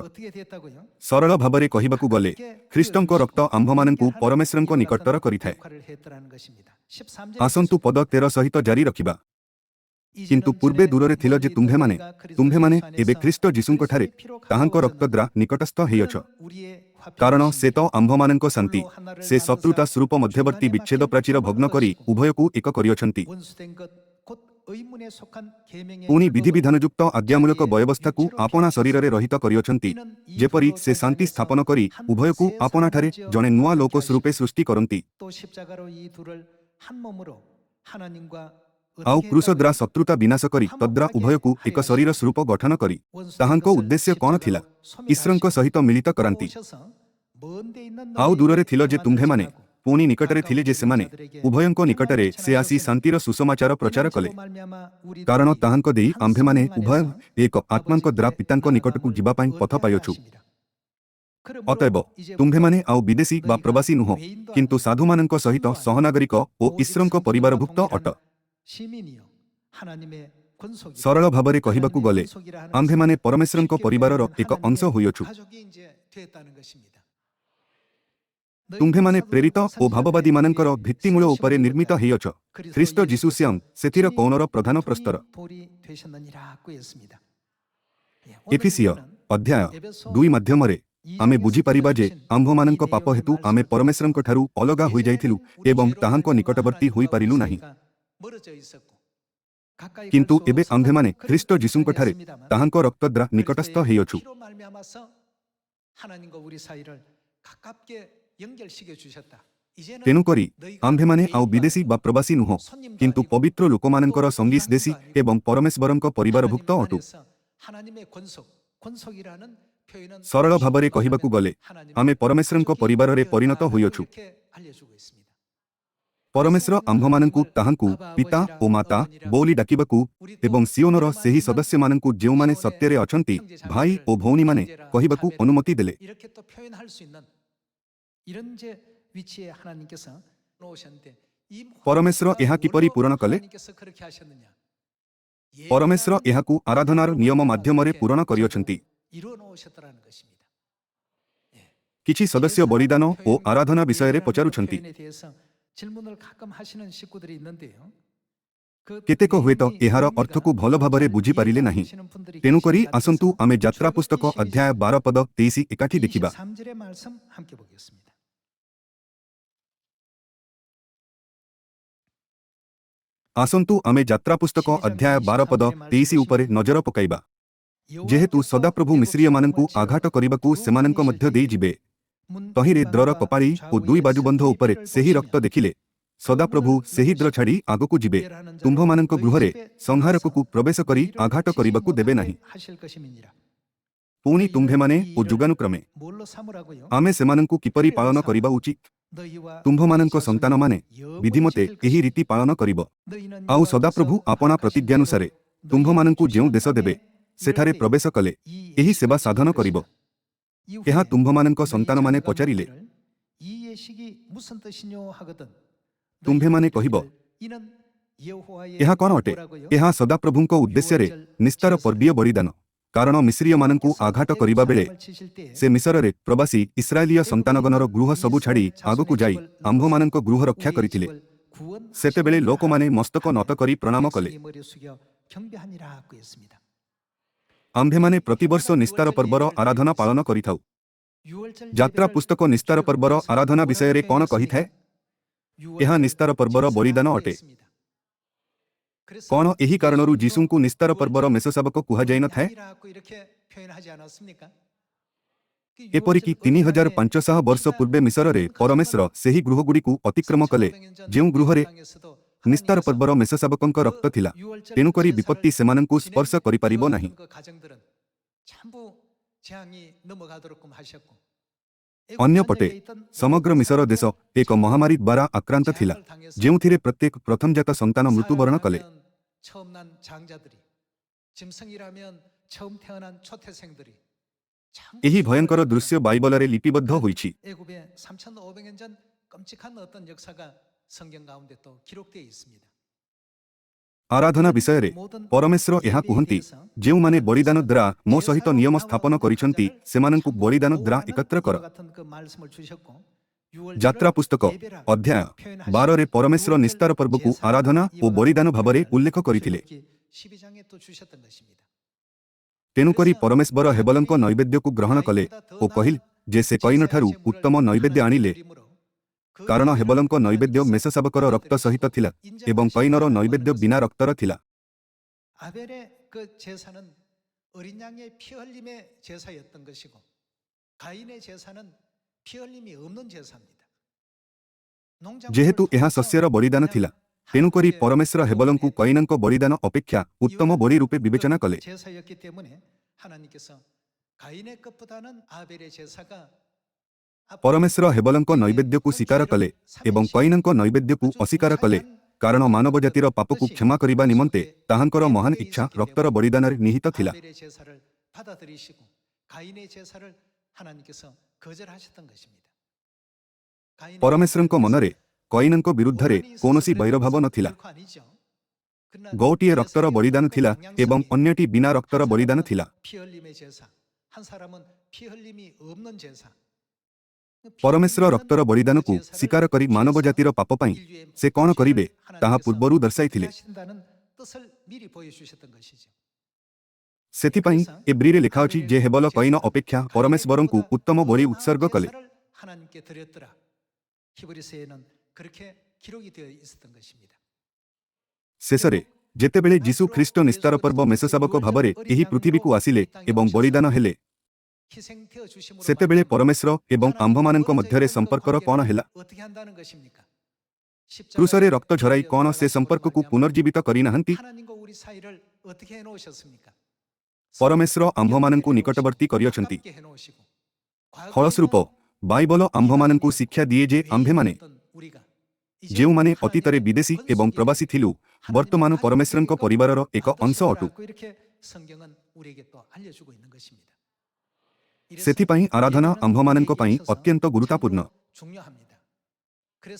ସରଳ ଭାବରେ କହିବାକୁ ଗଲେ ଖ୍ରୀଷ୍ଟଙ୍କ ରକ୍ତ ଆମ୍ଭମାନଙ୍କୁ ପରମେଶ୍ୱରଙ୍କ ନିକଟର କରିଥାଏ। ଆସନ୍ତୁ ପଦ 13 ସହିତ ଜାରି ରଖିବା। କିନ୍ତୁ ପୂର୍ବେ ଦୂରରେ ଥିଲ ଯେ ତୁମ୍ଭେମାନେ ଏବେ ଖ୍ରୀଷ୍ଟ ଯୀଶୁଙ୍କଠାରେ ତାହାଙ୍କ ରକ୍ତ ଦ୍ରା ନିକଟସ୍ଥ ହେଇଅଛ। କାରଣ ସେ ତ ଆମ୍ଭମାନଙ୍କ ଶାନ୍ତି, ସେ ଶତ୍ରୁତା ସ୍ୱରୂପ ମଧ୍ୟବର୍ତ୍ତୀ ବିଚ୍ଛେଦ ପ୍ରାଚୀର ଭଗ୍ନ କରି ଉଭୟକୁ ଏକ କରିଅଛନ୍ତି। ପୁଣି ବିଧିବିଧାନଯୁକ୍ତ ଆଜ୍ଞାମୂଳକ ବ୍ୟବସ୍ଥାକୁ ଆପଣା ଶରୀରରେ ରହିତ କରିଅଛନ୍ତି, ଯେପରି ସେ ଶାନ୍ତି ସ୍ଥାପନ କରି ଉଭୟକୁ ଆପଣାଠାରେ ଜଣେ ନୂଆ ଲୋକ ସ୍ୱରୂପେ ସୃଷ୍ଟି କରନ୍ତି। ଆଉ କ୍ରୁସ ଦ୍ରା ଶତ୍ରୁତା ବିନାଶ କରି ତଦ୍ରା ଉଭୟକୁ ଏକ ଶରୀର ସ୍ୱରୂପ ଗଠନ କରି ତାହାଙ୍କ ଉଦ୍ଦେଶ୍ୟ କ'ଣ ଥିଲା? ଈଶ୍ୱରଙ୍କ ସହିତ ମିଳିତ କରାନ୍ତି। ଆଉ ଦୂରରେ ଥିଲ ଯେ ତୁମ୍ଭେମାନେ ପୁଣି ନିକଟରେ ଥିଲେ ଯେ ସେମାନେ ଉଭୟଙ୍କ ନିକଟରେ ସେ ଆସି ଶାନ୍ତିର ସୁସମାଚାର ପ୍ରଚାର କଲେ। କାରଣ ତାହାଙ୍କ ଦେଇ ଆମ୍ଭେମାନେ ଉଭୟ ଏକ ଆତ୍ମାଙ୍କ ଦ୍ୱାରା ପିତାଙ୍କ ନିକଟକୁ ଯିବା ପାଇଁ ପଥ ପାଇଅଛୁ। ଅତଏବ ତୁମ୍ଭେମାନେ ଆଉ ବିଦେଶୀ ବା ପ୍ରବାସୀ ନୁହଁ, କିନ୍ତୁ ସାଧୁମାନଙ୍କ ସହିତ ସହନାଗରିକ ଓ ଈଶ୍ୱରଙ୍କ ପରିବାରଭୁକ୍ତ ଅଟ। ସରଳ ଭାବରେ କହିବାକୁ ଗଲେ ଆମ୍ଭେମାନେ ପରମେଶ୍ୱରଙ୍କ ପରିବାରର ଏକ ଅଂଶ ହୋଇଅଛୁ। ତୁମ୍ଭେମାନେ ପ୍ରେରିତ ଓ ଭାବବାଦୀମାନଙ୍କର ଭିତ୍ତିମୂଳ ଉପରେ ନିର୍ମିତ ହେଇଅଛ। ଖ୍ରୀଷ୍ଟ ଯୀଶୁ ସ୍ୱୟଂ ସେଥିର କୌଣର ପ୍ରଧାନ ପ୍ରସ୍ତର। ଏଫିସିୟ ଅଧ୍ୟାୟ 2 ମାଧ୍ୟମରେ ଆମେ ବୁଝିପାରିବା ଯେ ଆମ୍ଭମାନଙ୍କ ପାପ ହେତୁ ଆମେ ପରମେଶ୍ୱରଙ୍କଠାରୁ ଅଲଗା ହୋଇଯାଇଥିଲୁ ଏବଂ ତାହାଙ୍କ ନିକଟବର୍ତ୍ତୀ ହୋଇପାରିଲୁ ନାହିଁ। କିନ୍ତୁ ଏବେ ଆମ୍ଭେମାନେ ଖ୍ରୀଷ୍ଟ ଯୀଶୁଙ୍କଠାରେ ତାହାଙ୍କ ରକ୍ତ ଦ୍ୱାରା ନିକଟସ୍ଥ ହେଇଅଛୁ। ତେଣୁକରି ଆମ୍ଭେମାନେ ଆଉ ବିଦେଶୀ ବା ପ୍ରବାସୀ ନୁହଁ, କିନ୍ତୁ ପବିତ୍ର ଲୋକମାନଙ୍କର ସଙ୍ଗୀ ଦେଶୀ ଏବଂ ପରମେଶ୍ୱରଙ୍କ ପରିବାରଭୁକ୍ତ ଅଟୁ। ସରଳ ଭାବରେ କହିବାକୁ ଗଲେ ଆମେ ପରମେଶ୍ୱରଙ୍କ ପରିବାରରେ ପରିଣତ ହୋଇଅଛୁ। ପରମେଶ୍ୱର ଆମ୍ଭମାନଙ୍କୁ ତାହାଙ୍କୁ ପିତା ଓ ମାତା ବୋଲି ଡାକିବାକୁ ଏବଂ ସିଓନର ସେହି ସଦସ୍ୟମାନଙ୍କୁ ଯେଉଁମାନେ ସତ୍ୟରେ ଅଛନ୍ତି ଭାଇ ଓ ଭଉଣୀମାନେ କହିବାକୁ ଅନୁମତି ଦେଲେ। ପରମେଶ୍ୱର ଏହା କିପରି ପୂରଣ କଲେ? ପରମେଶ୍ୱର ଏହାକୁ ଆରାଧନାର ନିୟମ ମାଧ୍ୟମରେ ପୂରଣ କରିଅଛନ୍ତି। କିଛି ସଦସ୍ୟ ବଳିଦାନ ଓ ଆରାଧନା ବିଷୟରେ ପଚାରୁଛନ୍ତି। କେତେକ ହୁଏତ ଏହାର ଅର୍ଥକୁ ଭଲ ଭାବରେ ବୁଝିପାରିଲେ ନାହିଁ। ତେଣୁକରି ଆସନ୍ତୁ ଆମେ ଯାତ୍ରା ପୁସ୍ତକ ଅଧ୍ୟାୟ 12 ପଦ 23 ଏକାଠି ଦେଖିବା। ଆସନ୍ତୁ ଆମେ ଯାତ୍ରା ପୁସ୍ତକ ଅଧ୍ୟାୟ 12 ପଦ 23 ଉପରେ ନଜର ପକାଇବା। ଯେହେତୁ ସଦାପ୍ରଭୁ ମିଶ୍ରୀୟମାନଙ୍କୁ ଆଘାତ କରିବାକୁ ସେମାନଙ୍କ ମଧ୍ୟ ଦେଇ ଯିବେ, ତହିଁରେ ଦ୍ରର କପାଳି ଓ 2 ବାଜୁବନ୍ଧ ଉପରେ ସେହି ରକ୍ତ ଦେଖିଲେ ସଦାପ୍ରଭୁ ସେହି ଦ୍ର ଛାଡ଼ି ଆଗକୁ ଯିବେ, ତୁମ୍ଭମାନଙ୍କ ଗୃହରେ ସଂହାରକକୁ ପ୍ରବେଶ କରି ଆଘାତ କରିବାକୁ ଦେବେ ନାହିଁ। ପୁଣି ତୁମ୍ଭେମାନେ ଓ ଯୁଗାନୁକ୍ରମେ ଆମେ ସେମାନଙ୍କୁ କିପରି ପାଳନ କରିବା ଉଚିତ? ତୁମ୍ଭମାନଙ୍କ ସନ୍ତାନମାନେ ବିଧିମତେ ଏହି ରୀତି ପାଳନ କରିବ। ଆଉ ସଦାପ୍ରଭୁ ଆପଣା ପ୍ରତିଜ୍ଞାନୁସାରେ ତୁମ୍ଭମାନଙ୍କୁ ଯେଉଁ ଦେଶ ଦେବେ ସେଠାରେ ପ୍ରବେଶ କଲେ ଏହି ସେବା ସାଧନ କରିବ। ଏହା ତୁମ୍ଭମାନଙ୍କ ସନ୍ତାନମାନେ ପଚାରିଲେ ତୁମ୍ଭେମାନେ କହିବ ଏହା କ'ଣ ଅଟେ? ଏହା ସଦାପ୍ରଭୁଙ୍କ ଉଦ୍ଦେଶ୍ୟରେ ନିସ୍ତାର ପର୍ବୀୟ ବଳିଦାନ। କାରଣ ମିଶ୍ରୀୟମାନଙ୍କୁ ଆଘାତ କରିବା ବେଳେ ସେ ମିଶରରେ ପ୍ରବାସୀ ଇସ୍ରାଏଲୀୟ ସନ୍ତାନଗଣର ଗୃହ ସବୁ ଛାଡ଼ି ଆଗକୁ ଯାଇ ଆମ୍ଭମାନଙ୍କ ଗୃହ ରକ୍ଷା କରିଥିଲେ। ସେତେବେଳେ ଲୋକମାନେ ମସ୍ତକ ନତ କରି ପ୍ରଣାମ କଲେ। ଆମ୍ଭେମାନେ ପ୍ରତିବର୍ଷ ନିସ୍ତାର ପର୍ବର ଆରାଧନା ପାଳନ କରିଥାଉ। ଯାତ୍ରା ପୁସ୍ତକ ନିସ୍ତାର ପର୍ବର ଆରାଧନା ବିଷୟରେ କ'ଣ କହିଥାଏ? ଏହା ନିସ୍ତାର ପର୍ବର ବଳିଦାନ ଅଟେ। କ'ଣ ଏହି କାରଣରୁ ଯୀଶୁଙ୍କୁ ନିସ୍ତାର ପର୍ବର ମେଷଶାବକ କୁହାଯାଇନଥାଏ? ଏପରିକି 3500 ବର୍ଷ ପୂର୍ବେ ମିଶରରେ ପରମେଶ୍ୱର ସେହି ଗୃହଗୁଡ଼ିକୁ ଅତିକ୍ରମ କଲେ ଯେଉଁ ଗୃହରେ ନିସ୍ତାର ପର୍ବର ମେଷଶାବକଙ୍କ ରକ୍ତ ଥିଲା। ତେଣୁକରି ବିପତ୍ତି ସେମାନଙ୍କୁ ସ୍ପର୍ଶ କରିପାରିବ ନାହିଁ। ଅନ୍ୟପଟେ ସମଗ୍ର ମିଶର ଦେଶ ଏକ ମହାମାରୀ ଦ୍ୱାରା ଆକ୍ରାନ୍ତ ଥିଲା, ଯେଉଁଥିରେ ପ୍ରତ୍ୟେକ ପ୍ରଥମଜାତ ସନ୍ତାନ ମୃତ୍ୟୁବରଣ କଲେ। ଏହି ଭୟଙ୍କର ଦୃଶ୍ୟ ବାଇବଲରେ ଲିପିବଦ୍ଧ ହୋଇଛି। ଆରାଧନା ବିଷୟରେ ପରମେଶ୍ୱର ଏହା କୁହନ୍ତି, ଯେଉଁମାନେ ବଳିଦାନ ଦ୍ୱାରା ମୋ ସହିତ ନିୟମ ସ୍ଥାପନ କରିଛନ୍ତି ସେମାନଙ୍କୁ ବଳିଦାନ ଦ୍ୱାରା ଏକତ୍ର କର। ଯାତ୍ରା ପୁସ୍ତକ ଅଧ୍ୟାୟ 12ରେ ପରମେଶ୍ୱର ନିସ୍ତାର ପର୍ବକୁ ଆରାଧନା ଓ ବଳିଦାନ ଭାବରେ ଉଲ୍ଲେଖ କରିଥିଲେ। ତେଣୁକରି ପରମେଶ୍ୱର ହେବଲଙ୍କ ନୈବେଦ୍ୟକୁ ଗ୍ରହଣ କଲେ ଓ କହିଲେ ଯେ ସେ କଇନଠାରୁ ଉତ୍ତମ ନୈବେଦ୍ୟ ଆଣିଲେ, କାରଣ ହେବଲଙ୍କ ନୈବେଦ୍ୟ ମେଷଶାବକର ରକ୍ତ ସହିତ ଥିଲା ଏବଂ କଇନର ନୈବେଦ୍ୟ ବିନା ରକ୍ତର ଥିଲା। ଯେହେତୁ ଏହା ଶସ୍ୟର ବଳିଦାନ ଥିଲା, ତେଣୁକରି ପରମେଶ୍ୱର ହେବଲଙ୍କୁ କଇନଙ୍କ ବଳିଦାନ ଅପେକ୍ଷା ଉତ୍ତମ ବଳି ରୂପେ ବିବେଚନା କଲେ। परमेश्वर हेबलଙ୍କ नैवेद्यକୁ स्वीकार कले एवं कयिनଙ୍କ नैवेद्यକୁ अस्वीकार कले कारण मानव जातिर पापକୁ क्षमा करिबा निमन्ते ताहांकर महान इच्छा रक्तर बलिदानरे निहित थिला। 아벨의 제사를 받아들이시고 가인의 제사를 하나님께서 거절하셨던 것입니다. 가인의 परमेश्वरଙ୍କ 제사를 मनरे कयिनଙ୍କ विरुद्धरे कोनोसी वैरभाव नथिला। 결코 아니죠. 그러나 गोटिए रक्तर 제사의 बलिदान थिला 양상이 एवं अन्यटी बिना रक्तर 한 बलिदान 사람은 थिला। 피 흘림의 제사, 한 사람은 피 흘림이 없는 제사. परमेश्वर रक्तर बलिदानକୁ स्वीकार करी मानव जातिर पाप ପାଇଁ से कौन करिबे ताहा पूर्वरु दर्शाइथिले। 하신다는 뜻을 미리 보여주셨던 것이죠. सेथिପାଇଁ एब्रीरे लेखा अछि जे हेबल कयिन अपेक्षा परमेश्वरଙ୍କୁ उत्तम बलि उत्सर्ग कले। 제사를 하나님께 드렸더라. 히브리서에는 그렇게 기록이 되어 있었던 것입니다. शेषरे जेतेबेले जीसु ख्रीष्ट निस्तार पर्व मेषशाबक भावरे एही पृथ्वीକୁ आसिले एवं बलिदान हेले 희생되어 주심으로 सेतेबेले परमेश्वर एवं आम्भମାନଙ୍କ ମଧ୍ୟରେ ସମ୍ପର୍କର କ'ଣ ହେଲା? 어떻게 한다는 것입니까? क्रूसरे रक्त झराई କ'ଣ ସେ ସମ୍ପର୍କକୁ ପୁନର୍ଜୀବିତ କରିନାହାନ୍ତି? 하나님과 우리 사이를 어떻게 해 놓으셨습니까? परमेश्वर आम्भମାନଙ୍କୁ निकटवर्ती କରିଅଛନ୍ତି। 가깝게 해 놓으시고 फलस्वरूप बाइबल आम्भମାନଙ୍କୁ ଶିକ୍ଷା ଦିଏ ଯେ ଆମ୍ଭେମାନେ 우리가 ଯେଉଁମାନେ ଅତୀତରେ ବିଦେଶୀ ଏବଂ ପ୍ରବାସୀ ଥିଲୁ ବର୍ତ୍ତମାନ परमेश्वरଙ୍କ ପରିବାରର ଏକ ଅଂଶ ଅଟୁ। 이렇게 성경은 우리에게 또 알려주고 있는 것입니다. ସେଥିପାଇଁ ଆରାଧନା ଆମ୍ଭମାନଙ୍କ ପାଇଁ ଅତ୍ୟନ୍ତ ଗୁରୁତ୍ୱପୂର୍ଣ୍ଣ। 중요합니다.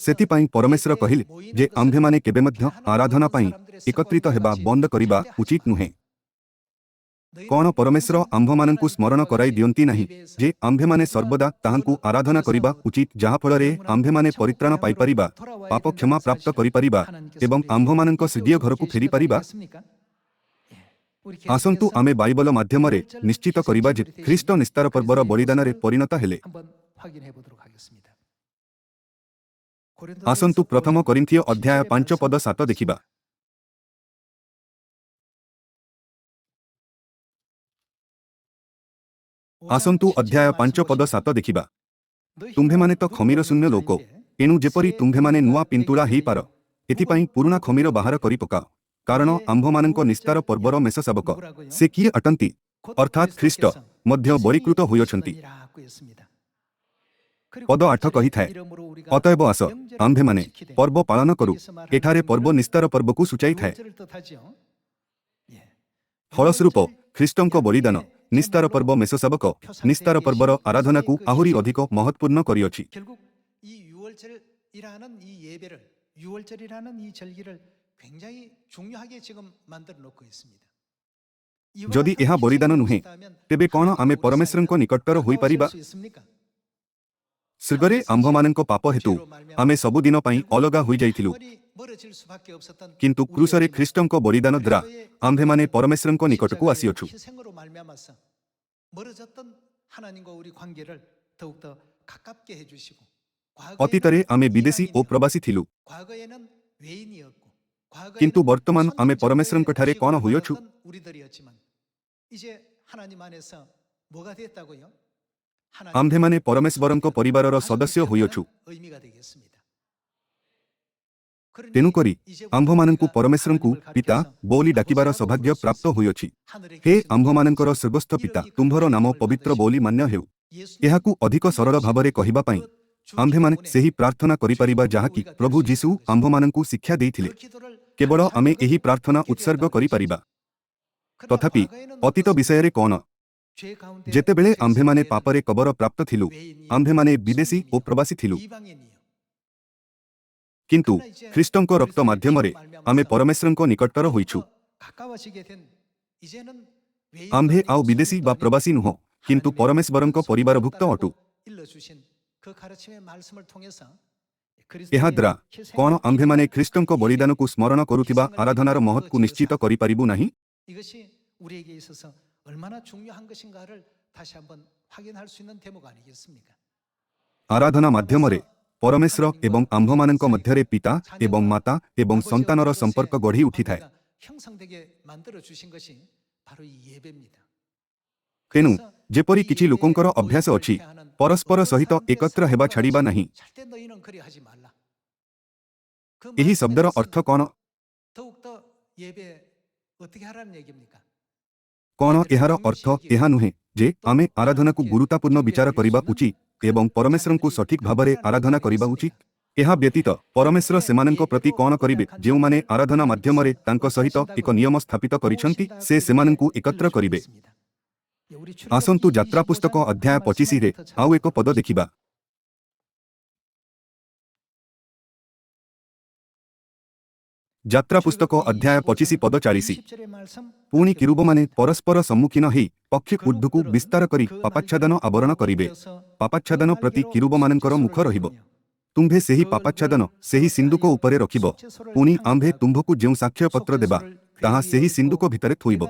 ସେଥିପାଇଁ परमेश्वर କହିଲେ ଯେ ଆମ୍ଭେମାନେ କେବେ ମଧ୍ୟ ଆରାଧନା ପାଇଁ ଏକତ୍ରିତ ହେବା ବନ୍ଦ କରିବା ଉଚିତ ନୁହେଁ। କ'ଣ परमेश्वर ଆମ୍ଭମାନଙ୍କୁ ସ୍ମରଣ କରାଇ ଦିଅନ୍ତି ନାହିଁ ଯେ ଆମ୍ଭେମାନେ ସର୍ବଦା ତାହାଙ୍କୁ ଆରାଧନା କରିବା ଉଚିତ ଯାହାଫଳରେ ଆମ୍ଭେମାନେ ପରିତ୍ରାଣ ପାଇପାରିବା, ପାପ କ୍ଷମା ପ୍ରାପ୍ତ କରିପାରିବା ଏବଂ ଆମ୍ଭମାନଙ୍କ ସିଦ୍ଧିୟ ଘରକୁ ଫେରିପାରିବା। ଆସନ୍ତୁ ଆମେ ବାଇବଲ ମାଧ୍ୟମରେ ନିଶ୍ଚିତ କରିବା ଯେ ଖ୍ରୀଷ୍ଟ ନିସ୍ତାର ପର୍ବର ବଳିଦାନରେ ପରିଣତ ହେଲେ। 한번 확인해 보도록 하겠습니다. ଆସନ୍ତୁ ପ୍ରଥମ କରିନ୍ଥିୟ ଅଧ୍ୟାୟ 5 ପଦ 7 ଦେଖିବା। ଆସନ୍ତୁ ଅଧ୍ୟାୟ 5 ପଦ 7 ଦେଖିବା। ତୁମ୍ଭେମାନେ ତ ଖମିର ଶୂନ୍ୟ ଲୋକ, ଏଣୁ ଯେପରି ତୁମ୍ଭେମାନେ ନୂଆ ପିନ୍ତୁଳା ହେଇପାର, ଏଥିପାଇଁ ପୁରୁଣା ଖମିର ବାହାର କରି ପକାଅ। କାରଣ ଆମ୍ଭମାନଙ୍କ ନିସ୍ତାର ପର୍ବର ମେଷଶାବକ ସେ କିଏ ଅଟନ୍ତି? ଅର୍ଥାତ୍ ଖ୍ରୀଷ୍ଟ ମଧ୍ୟ ବଳୀକୃତ ହୋଇଅଛନ୍ତି। ପଦ 8 କହିଥାଏ, ଅତଏବ ଆସ ଆମ୍ଭେମାନେ ପର୍ବ ପାଳନ କରୁ। ଏଠାରେ ପର୍ବ ନିସ୍ତାର ପର୍ବକୁ ସୂଚାଇଥାଏ। ଫଳସ୍ୱରୂପ ଖ୍ରୀଷ୍ଟଙ୍କ ବଳିଦାନ ନିସ୍ତାର ପର୍ବ ମେଷଶାବକ ନିସ୍ତାର ପର୍ବର ଆରାଧନାକୁ ଆହୁରି ଅଧିକ ମହତ୍ୱପୂର୍ଣ୍ଣ କରିଅଛି। 결국 이 유월절이라는 이 예배를 유월절이라는 이 절기를 굉장히 중요하게 지금 만들어 놓고 있습니다. ଯଦି ଏହା ବଳିଦାନ ନୁହେଁ ତେବେ କ'ଣ ଆମେ ପରମେଶ୍ୱରଙ୍କ ନିକଟତର ହୋଇପାରିବା? ସ୍ୱର୍ଗରେ ଆମ୍ଭମାନଙ୍କ ପାପ ହେତୁ ଆମେ ସବୁଦିନ ପାଇଁ ଅଲଗା ହୋଇଯାଇଥିଲୁ, କିନ୍ତୁ କ୍ରୁସରେ ଖ୍ରୀଷ୍ଟଙ୍କ ବଳିଦାନ ଦ୍ୱାରା ଆମ୍ଭେମାନେ ପରମେଶ୍ୱରଙ୍କ ନିକଟକୁ ଆସିଅଛୁ। 희생으로 말미암아서 멀어졌던 하나님과 우리 관계를 더욱더 가깝게 해주시고 ଅତୀତରେ ଆମେ ବିଦେଶୀ ଓ ପ୍ରବାସୀ ଥିଲୁ, 과거에는 외인이었고 କିନ୍ତୁ ବର୍ତ୍ତମାନ ଆମେ ପରମେଶ୍ୱରଙ୍କଠାରେ କ'ଣ ହୋଇଅଛୁ? 우리들이었지만 이제 하나님 안에서 뭐가 됐다고요? ଆମ୍ଭେମାନେ ପରମେଶ୍ୱରଙ୍କ ପରିବାରର ସଦସ୍ୟ ହୋଇଅଛୁ। 의미가 되겠습니다. ତେଣୁକରି ଆମ୍ଭମାନଙ୍କୁ ପରମେଶ୍ୱରଙ୍କୁ ପିତା ବୋଲି ଡାକିବାର ସୌଭାଗ୍ୟ ପ୍ରାପ୍ତ ହୋଇଅଛି। ହେ ଆମ୍ଭମାନଙ୍କର ସ୍ୱର୍ଗସ୍ଥ ପିତା, ତୁମ୍ଭର ନାମ ପବିତ୍ର ବୋଲି ମାନ୍ୟ ହେଉ। ଏହାକୁ ଅଧିକ ସରଳ ଭାବରେ କହିବା ପାଇଁ ଆମ୍ଭେମାନେ ସେହି ପ୍ରାର୍ଥନା କରିପାରିବା ଯାହାକି ପ୍ରଭୁ ଯୀଶୁ ଆମ୍ଭମାନଙ୍କୁ ଶିକ୍ଷା ଦେଇଥିଲେ। କେବଳ ଆମେ ଏହି ପ୍ରାର୍ଥନା ଉତ୍ସର୍ଗ କରିପାରିବା। ତଥାପି ଅତୀତ ବିଷୟରେ କ'ଣ? ଯେତେବେଳେ ଆମ୍ଭେମାନେ ପାପରେ କବର ପ୍ରାପ୍ତ ଥିଲୁ ଆମ୍ଭେମାନେ ବିଦେଶୀ ଓ ପ୍ରବାସୀ ଥିଲୁ, କିନ୍ତୁ ଖ୍ରୀଷ୍ଟଙ୍କ ରକ୍ତ ମାଧ୍ୟମରେ ଆମେ ପରମେଶ୍ୱରଙ୍କ ନିକଟତର ହୋଇଛୁ। ଆମ୍ଭେ ଆଉ ବିଦେଶୀ ବା ପ୍ରବାସୀ ନୁହଁ, କିନ୍ତୁ ପରମେଶ୍ୱରଙ୍କ ପରିବାରଭୁକ୍ତ ଅଟୁ। ଏହାଦ୍ୱାରା କ'ଣ ଆମ୍ଭେମାନେ ଖ୍ରୀଷ୍ଟଙ୍କ ବଳିଦାନକୁ ସ୍ମରଣ କରୁଥିବା ଆରାଧନାର ମହତ୍କୁ ନିଶ୍ଚିତ କରିପାରିବୁ ନାହିଁ? 이것이 우리에게 있어서 얼마나 중요한 것인가를 다시 한번 확인할 수 있는 대목 아니겠습니까? ଆରାଧନା ମାଧ୍ୟମରେ ପରମେଶ୍ୱର ଏବଂ ଆମ୍ଭମାନଙ୍କ ମଧ୍ୟରେ ପିତା ଏବଂ ମାତା ଏବଂ ସନ୍ତାନର ସମ୍ପର୍କ ଗଢ଼ି ଉଠିଥାଏ। 형성되게 만들어 주신 것이 바로 이 예배입니다. ତେଣୁ ଯେପରି କିଛି ଲୋକଙ୍କର ଅଭ୍ୟାସ ଅଛି ପରସ୍ପର ସହିତ ଏକତ୍ର ହେବା ଛାଡ଼ିବା ନାହିଁ। 절대 너희는 그리 하지 말라. ଏହି ଶବ୍ଦର ଅର୍ଥ କ'ଣ? 더욱더 예배 어떻게 하라는 얘기입니까? କ'ଣ ଏହାର ଅର୍ଥ ଏହା ନୁହେଁ ଯେ ଆମେ ଆରାଧନାକୁ ଗୁରୁତ୍ୱପୂର୍ଣ୍ଣ ବିଚାର କରିବା ଉଚିତ ଏବଂ ପରମେଶ୍ୱରଙ୍କୁ ସଠିକ୍ ଭାବରେ ଆରାଧନା କରିବା ଉଚିତ। ଏହା ବ୍ୟତୀତ ପରମେଶ୍ୱର ସେମାନଙ୍କ ପ୍ରତି କ'ଣ କରିବେ? ଯେଉଁମାନେ ଆରାଧନା ମାଧ୍ୟମରେ ତାଙ୍କ ସହିତ ଏକ ନିୟମ ସ୍ଥାପିତ କରିଛନ୍ତି, ସେ ସେମାନଙ୍କୁ ଏକତ୍ର କରିବେ। ଆସନ୍ତୁ ଯାତ୍ରା ପୁସ୍ତକ ଅଧ୍ୟାୟ 25ରେ ଆଉ ଏକ ପଦ ଦେଖିବା। ଯାତ୍ରା ପୁସ୍ତକ ଅଧ୍ୟାୟ 25 ପଦ 40। ପୁଣି କିରୁବମାନେ ପରସ୍ପର ସମ୍ମୁଖୀନ ହେଇ ପକ୍ଷୀ ଊର୍ଦ୍ଧ୍ୱକୁ ବିସ୍ତାର କରି ପାପାଚ୍ଛାଦନ ଆବରଣ କରିବେ। ପାପାଚ୍ଛାଦନ ପ୍ରତି କିରୁବମାନଙ୍କର ମୁଖ ରହିବ। ତୁମ୍ଭେ ସେହି ପାପାଚ୍ଛାଦନ ସେହି ସିନ୍ଦୁକ ଉପରେ ରଖିବ। ପୁଣି ଆମ୍ଭେ ତୁମ୍ଭକୁ ଯେଉଁ ସାକ୍ଷ୍ୟପତ୍ର ଦେବା, ତାହା ସେହି ସିନ୍ଦୁକ ଭିତରେ ଥୋଇବ।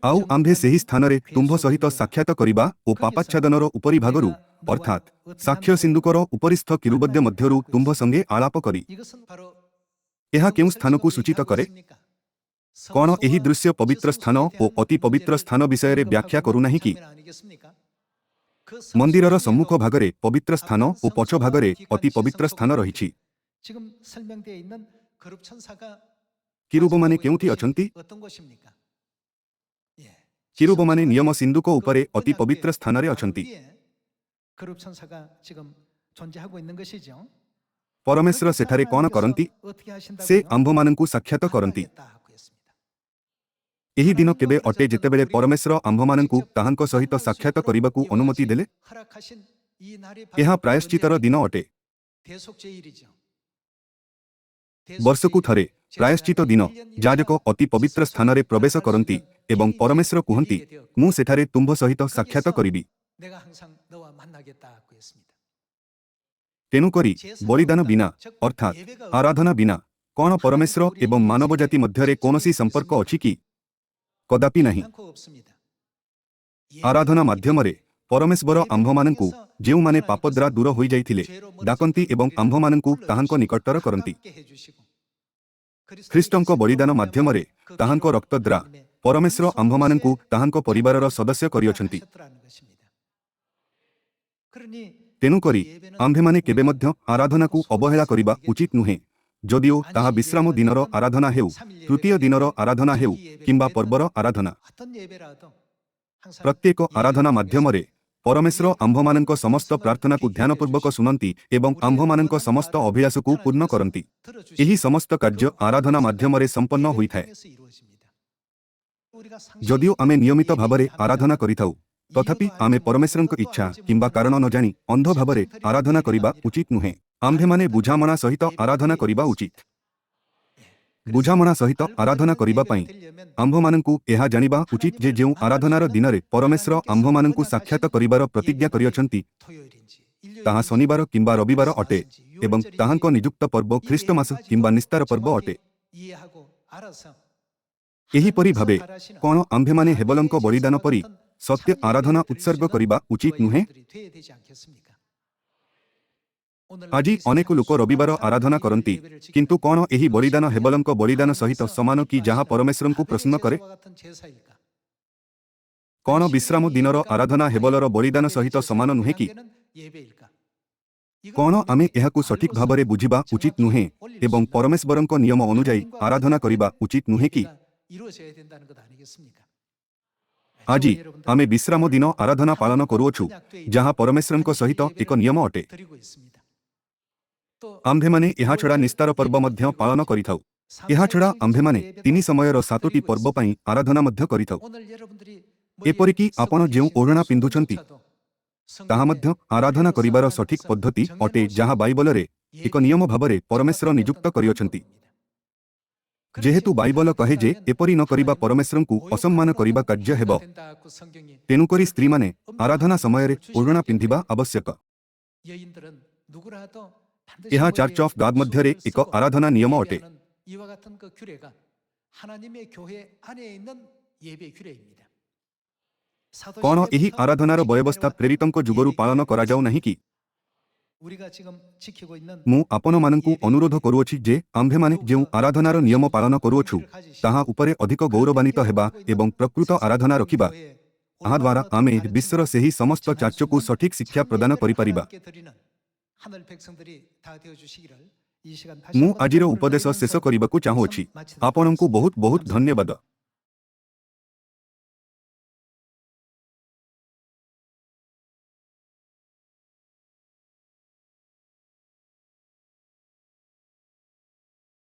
ଆଉ ଆମ୍ଭେ ସେହି ସ୍ଥାନରେ ତୁମ୍ଭ ସହିତ ସାକ୍ଷାତ କରିବା ଓ ପାପାଚ୍ଛାଦନର ଉପରି ଭାଗରୁ ଅର୍ଥାତ୍ ସାକ୍ଷ୍ୟ ସିନ୍ଦୁକର ଉପରିସ୍ଥ କିରୁବଦ୍ୟ ମଧ୍ୟରୁ ତୁମ୍ଭ ସଙ୍ଗେ ଆଳାପ କରି। ଏହା କେଉଁ ସ୍ଥାନକୁ ସୂଚିତ କରେ? କ'ଣ ଏହି ଦୃଶ୍ୟ ପବିତ୍ର ସ୍ଥାନ ଓ ଅତି ପବିତ୍ର ସ୍ଥାନ ବିଷୟରେ ବ୍ୟାଖ୍ୟା କରୁନାହିଁ କି? ମନ୍ଦିରର ସମ୍ମୁଖ ଭାଗରେ ପବିତ୍ର ସ୍ଥାନ ଓ ପଛ ଭାଗରେ ଅତି ପବିତ୍ର ସ୍ଥାନ ରହିଛି। କିରୁବମାନେ କେଉଁଠି ଅଛନ୍ତି? କିରୁବମାନେ ନିୟମ ସିନ୍ଦୁକ ଉପରେ ଅତି ପବିତ୍ର ସ୍ଥାନରେ ଅଛନ୍ତି। ପରମେଶ୍ୱର ସେଠାରେ କ'ଣ କରନ୍ତି? ସେ ଆମ୍ଭମାନଙ୍କୁ ସାକ୍ଷାତ କରନ୍ତି। ଏହି ଦିନ କେବେ ଅଟେ ଯେତେବେଳେ ପରମେଶ୍ୱର ଆମ୍ଭମାନଙ୍କୁ ତାହାଙ୍କ ସହିତ ସାକ୍ଷାତ କରିବାକୁ ଅନୁମତି ଦେଲେ? ଏହା ପ୍ରାୟଶ୍ଚିତ୍ତର ଦିନ ଅଟେ। ବର୍ଷକୁ ଥରେ ପ୍ରାୟଶ୍ଚିତ ଦିନ ଯାଜକ ଅତି ପବିତ୍ର ସ୍ଥାନରେ ପ୍ରବେଶ କରନ୍ତି ଏବଂ ପରମେଶ୍ୱର କୁହନ୍ତି, ମୁଁ ସେଠାରେ ତୁମ୍ଭ ସହିତ ସାକ୍ଷାତ କରିବି। ତେଣୁକରି ବଳିଦାନ ବିନା ଅର୍ଥାତ୍ ଆରାଧନା ବିନା କ'ଣ ପରମେଶ୍ୱର ଏବଂ ମାନବ ଜାତି ମଧ୍ୟରେ କୌଣସି ସମ୍ପର୍କ ଅଛି କି? କଦାପି ନାହିଁ। ଆରାଧନା ମାଧ୍ୟମରେ ପରମେଶ୍ୱର ଆମ୍ଭମାନଙ୍କୁ, ଯେଉଁମାନେ ପାପଦ୍ୱାରା ଦୂର ହୋଇଯାଇଥିଲେ, ଡାକନ୍ତି ଏବଂ ଆମ୍ଭମାନଙ୍କୁ ତାହାଙ୍କ ନିକଟତର କରନ୍ତି। ଖ୍ରୀଷ୍ଟଙ୍କ ବଳିଦାନ ମାଧ୍ୟମରେ ତାହାଙ୍କ ରକ୍ତ ଦ୍ୱାରା ପରମେଶ୍ୱର ଆମ୍ଭମାନଙ୍କୁ ତାହାଙ୍କ ପରିବାରର ସଦସ୍ୟ କରିଅଛନ୍ତି। ତେଣୁକରି ଆମ୍ଭେମାନେ କେବେ ମଧ୍ୟ ଆରାଧନାକୁ ଅବହେଳା କରିବା ଉଚିତ ନୁହେଁ। ଯଦିଓ ତାହା ବିଶ୍ରାମ ଦିନର ଆରାଧନା ହେଉ, ତୃତୀୟ ଦିନର ଆରାଧନା ହେଉ କିମ୍ବା ପର୍ବର ଆରାଧନା। ପ୍ରତ୍ୟେକ ଆରାଧନା ମାଧ୍ୟମରେ ପରମେଶ୍ୱର ଆମ୍ଭମାନଙ୍କ ସମସ୍ତ ପ୍ରାର୍ଥନାକୁ ଧ୍ୟାନପୂର୍ବକ ଶୁଣନ୍ତି ଏବଂ ଆମ୍ଭମାନଙ୍କ ସମସ୍ତ ଅଭିଳାଷକୁ ପୂର୍ଣ୍ଣ କରନ୍ତି। ଏହି ସମସ୍ତ କାର୍ଯ୍ୟ ଆରାଧନା ମାଧ୍ୟମରେ ସମ୍ପନ୍ନ ହୋଇଥାଏ। ଯଦିଓ ଆମେ ନିୟମିତ ଭାବରେ ଆରାଧନା କରିଥାଉ, ତଥାପି ଆମେ ପରମେଶ୍ୱରଙ୍କ ଇଚ୍ଛା କିମ୍ବା କାରଣ ନ ଜାଣି ଅନ୍ଧ ଭାବରେ ଆରାଧନା କରିବା ଉଚିତ ନୁହେଁ। ଆମ୍ଭେମାନେ ବୁଝାମଣା ସହିତ ଆରାଧନା କରିବା ଉଚିତ। ବୁଝାମଣା ସହିତ ଆରାଧନା କରିବା ପାଇଁ ଆମ୍ଭମାନଙ୍କୁ ଏହା ଜାଣିବା ଉଚିତ ଯେ ଯେଉଁ ଆରାଧନାର ଦିନରେ ପରମେଶ୍ୱର ଆମ୍ଭମାନଙ୍କୁ ସାକ୍ଷାତ କରିବାର ପ୍ରତିଜ୍ଞା କରିଅଛନ୍ତି, ତାହା ଶନିବାର କିମ୍ବା ରବିବାର ଅଟେ ଏବଂ ତାହାଙ୍କ ନିଯୁକ୍ତ ପର୍ବ ଖ୍ରୀଷ୍ଟମାସ କିମ୍ବା ନିସ୍ତାର ପର୍ବ ଅଟେ। ଏହିପରି ଭାବେ କ'ଣ ଆମ୍ଭେମାନେ ହେବଲଙ୍କ ବଳିଦାନ ପରି ସତ୍ୟ ଆରାଧନା ଉତ୍ସର୍ଗ କରିବା ଉଚିତ ନୁହେଁ? ଆଜି ଅନେକ ଲୋକ ରବିବାର ଆରାଧନା କରନ୍ତି, କିନ୍ତୁ କ'ଣ ଏହି ବଳିଦାନ ହେବଲଙ୍କ ବଳିଦାନ ସହିତ ସମାନ କି ଯାହା ପରମେଶ୍ୱରଙ୍କୁ ପ୍ରସନ୍ନ କରେ? କ'ଣ ବିଶ୍ରାମ ଦିନର ଆରାଧନା ହେବଲର ବଳିଦାନ ସହିତ ସମାନ ନୁହେଁ କି? କ'ଣ ଆମେ ଏହାକୁ ସଠିକ୍ ଭାବରେ ବୁଝିବା ଉଚିତ ନୁହେଁ ଏବଂ ପରମେଶ୍ୱରଙ୍କ ନିୟମ ଅନୁଯାୟୀ ଆରାଧନା କରିବା ଉଚିତ ନୁହେଁ କି? ଆଜି ଆମେ ବିଶ୍ରାମ ଦିନ ଆରାଧନା ପାଳନ କରୁଅଛୁ, ଯାହା ପରମେଶ୍ୱରଙ୍କ ସହିତ ଏକ ନିୟମ ଅଟେ। ଆମ୍ଭେମାନେ ଏହାଛଡ଼ା ନିସ୍ତାର ପର୍ବ ମଧ୍ୟ ପାଳନ କରିଥାଉ। ଏହାଛଡ଼ା ଆମ୍ଭେମାନେ 3 ସମୟର 7ଟି ପର୍ବ ପାଇଁ ଆରାଧନା ମଧ୍ୟ କରିଥାଉ। ଏପରିକି ଆପଣ ଯେଉଁ ଓଢ଼ଣା ପିନ୍ଧୁଛନ୍ତି, ତାହା ମଧ୍ୟ ଆରାଧନା କରିବାର ସଠିକ୍ ପଦ୍ଧତି ଅଟେ, ଯାହା ବାଇବଲରେ ଏକ ନିୟମ ଭାବରେ ପରମେଶ୍ୱର ନିଯୁକ୍ତ କରିଅଛନ୍ତି। ଯେହେତୁ ବାଇବଲ କହେ ଯେ ଏପରି ନ କରିବା ପରମେଶ୍ୱରଙ୍କୁ ଅସମ୍ମାନ କରିବା କାର୍ଯ୍ୟ ହେବ, ତେଣୁକରି ସ୍ତ୍ରୀମାନେ ଆରାଧନା ସମୟରେ ଓଢ଼ଣା ପିନ୍ଧିବା ଆବଶ୍ୟକ। ଏହା ଚର୍ଚ୍ଚ ଅଫ୍ ଗଡ୍ ମଧ୍ୟରେ ଏକ ଆରାଧନା ନିୟମ ଅଟେ। କ'ଣ ଏହି ଆରାଧନାର ବ୍ୟବସ୍ଥା ପ୍ରେରିତଙ୍କ ଯୁଗରୁ ପାଳନ କରାଯାଉ ନାହିଁ କି? ମୁଁ ଆପଣମାନଙ୍କୁ ଅନୁରୋଧ କରୁଅଛି ଯେ ଆମ୍ଭେମାନେ ଯେଉଁ ଆରାଧନାର ନିୟମ ପାଳନ କରୁଅଛୁ, ତାହା ଉପରେ ଅଧିକ ଗୌରବାନ୍ୱିତ ହେବା ଏବଂ ପ୍ରକୃତ ଆରାଧନା ରଖିବା। ଏହାଦ୍ୱାରା ଆମେ ବିଶ୍ୱର ସେହି ସମସ୍ତ ଚର୍ଚ୍ଚକୁ ସଠିକ୍ ଶିକ୍ଷା ପ୍ରଦାନ କରିପାରିବା। ମୁଁ ଆଜିର ଉପଦେଶ ଶେଷ କରିବାକୁ ଚାହୁଁଅଛି। ଆପଣଙ୍କୁ ବହୁତ ବହୁତ ଧନ୍ୟବାଦ।